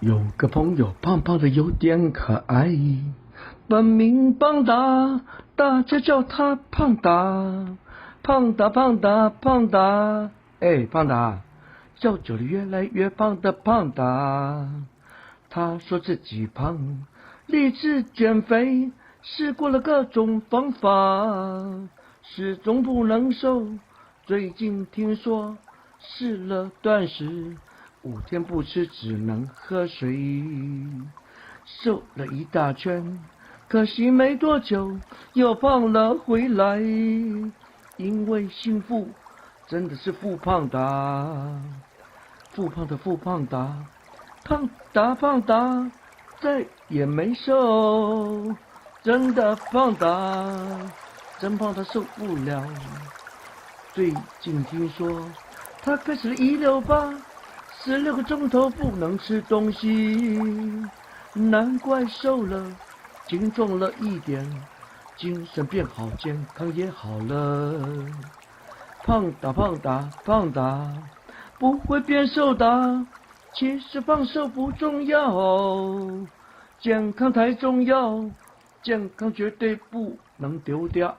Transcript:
有个朋友胖胖的有点可爱，本名胖达，大家叫他胖达。胖达胖达胖达，哎，胖达，叫久了越来越胖的胖达。他说自己胖，立志减肥，试过了各种方法，始终不能瘦。最近听说试了断食，5天不吃，只能喝水，瘦了一大圈，可惜没多久又胖了回来。因为幸福真的是富胖达，富胖的富胖达，胖达胖达再也没瘦，真的胖达，真胖他受不了。最近听说他开始了168，16个钟头不能吃东西，难怪瘦了，精壮了一点，精神变好，健康也好了。胖达胖达胖达，不会变瘦的，其实胖瘦不重要，健康太重要，健康绝对不能丢掉。